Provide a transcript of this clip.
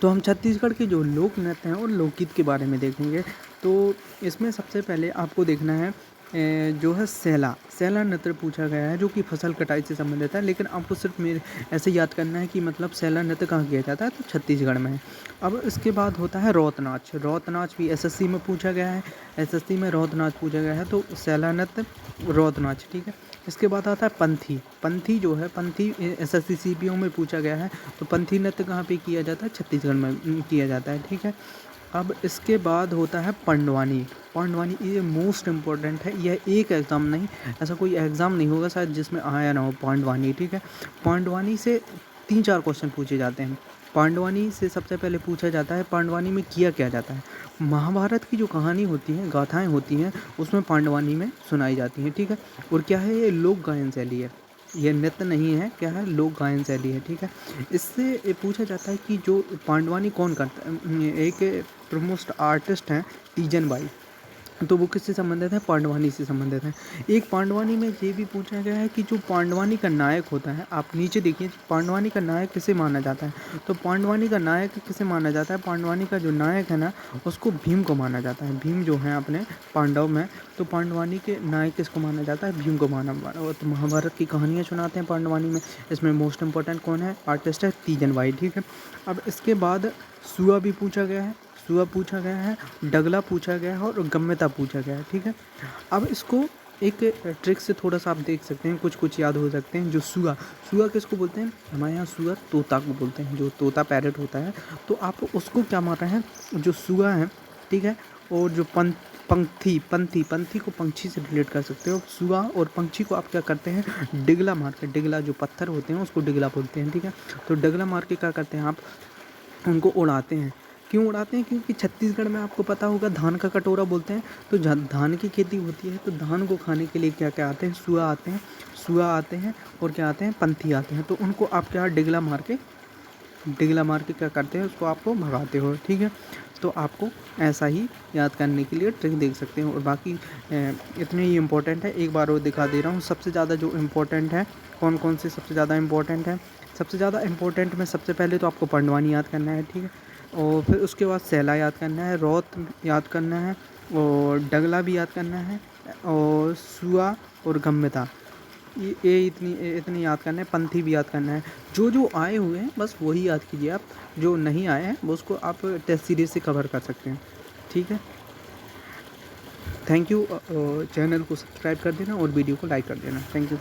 तो हम छत्तीसगढ़ के जो लोक नृत्य हैं और लोकगीत के बारे में देखेंगे। तो इसमें सबसे पहले आपको देखना है जो है सेला नृत्य पूछा गया है, जो कि फसल कटाई से संबंधित है। लेकिन आपको सिर्फ मेरे ऐसे याद करना है कि मतलब सेला नृत्य कहाँ किया जाता है, तो छत्तीसगढ़ में है। अब इसके बाद होता है रौत नाच। रौत नाच भी एसएससी में पूछा गया है, एसएससी में रौत नाच पूछा गया है, तो सेला नृत्य, रौत नाच, ठीक है। इसके बाद आता है पंथी। पंथी जो है, पंथी एसएससी सीपीओ में पूछा गया है, तो पंथी नृत्य कहाँ पे किया जाता है, छत्तीसगढ़ में किया जाता है, ठीक है। अब इसके बाद होता है पंडवानी। पंडवानी ये मोस्ट इम्पोर्टेंट है, यह एक एग्ज़ाम नहीं, ऐसा कोई एग्ज़ाम नहीं होगा शायद जिसमें आया ना हो पांडवानी, ठीक है। पांडवानी से 3-4 क्वेश्चन पूछे जाते हैं। पांडवानी से सबसे पहले पूछा जाता है पांडवानी में किया क्या जाता है। महाभारत की जो कहानी होती है, गाथाएँ होती हैं, उसमें पांडवानी में सुनाई जाती हैं, ठीक है। और क्या है, ये लोक गायन शैली है, ये नृत्य नहीं है, क्या है, लोक गायन शैली है, ठीक है। इससे ये पूछा जाता है कि जो पांडवानी कौन करता है। एक प्रमुख आर्टिस्ट हैं तीजन बाई, तो वो किससे संबंधित है, पांडवानी से संबंधित है। एक पांडवानी में ये भी पूछा गया है कि जो पांडवानी का नायक होता है, आप नीचे देखिए, पांडवानी का नायक किसे माना जाता है, तो पांडवानी का नायक किसे माना जाता है, पांडवानी का जो नायक है ना, उसको भीम को माना जाता है। भीम जो है अपने पांडव में, तो पांडवानी के नायक किसको माना जाता है, भीम को माना। और तो महाभारत की कहानियाँ सुनाते हैं पांडवानी में। इसमें मोस्ट इंपॉर्टेंट कौन है, आर्टिस्ट है तीजन बाई, ठीक है। अब इसके बाद सुआ भी पूछा गया है, सुआ पूछा गया है, डगला पूछा गया है और गम्यता पूछा गया है, ठीक है। अब इसको एक ट्रिक से थोड़ा सा आप देख सकते हैं, कुछ कुछ याद हो सकते हैं। जो सुआ, सुआ किसको बोलते हैं, हमारे यहाँ सुआ तोता को बोलते हैं, जो तोता पैरट होता है, तो आप उसको क्या मार रहे हैं, जो सुआ है, ठीक है। और जो पंथी को पंछी से रिलेट कर सकते हो। सुआ और पंछी को आप क्या करते हैं, डिगला मार के, डिगला जो पत्थर होते हैं उसको डिगला बोलते हैं, ठीक है। तो डिगला मार के क्या करते हैं, आप उनको उड़ाते हैं। क्यों उड़ाते हैं, क्योंकि छत्तीसगढ़ में आपको पता होगा धान का कटोरा बोलते हैं, तो धान की खेती होती है, तो धान को खाने के लिए क्या क्या आते हैं, सुआ आते हैं, सुआ आते हैं, और क्या आते हैं, पंथी आते हैं। तो उनको आप क्या डिगला मार के क्या करते हैं, उसको आपको भगाते हो, ठीक है। तो आपको ऐसा ही याद करने के लिए ट्रिक देख सकते हो। और बाकी इतने ही इम्पोर्टेंट है, एक बार और दिखा दे रहा हूँ। सबसे ज़्यादा जो इम्पोर्टेंट है, कौन कौन से सबसे ज़्यादा इम्पोर्टेंट है, सबसे ज़्यादा इम्पोर्टेंट में सबसे पहले तो आपको पंडवानी याद करना है, ठीक है। और फिर उसके बाद सेला याद करना है, रौत याद करना है, और डगला भी याद करना है, और सुआ और गम्यता, ये इतनी याद करना है। पंथी भी याद करना है। जो जो आए हुए हैं बस वही याद कीजिए आप, जो नहीं आए हैं वो उसको आप टेस्ट सीरीज से कवर कर सकते हैं, ठीक है। Thank you. चैनल को सब्सक्राइब कर देना और वीडियो को लाइक कर देना। Thank you.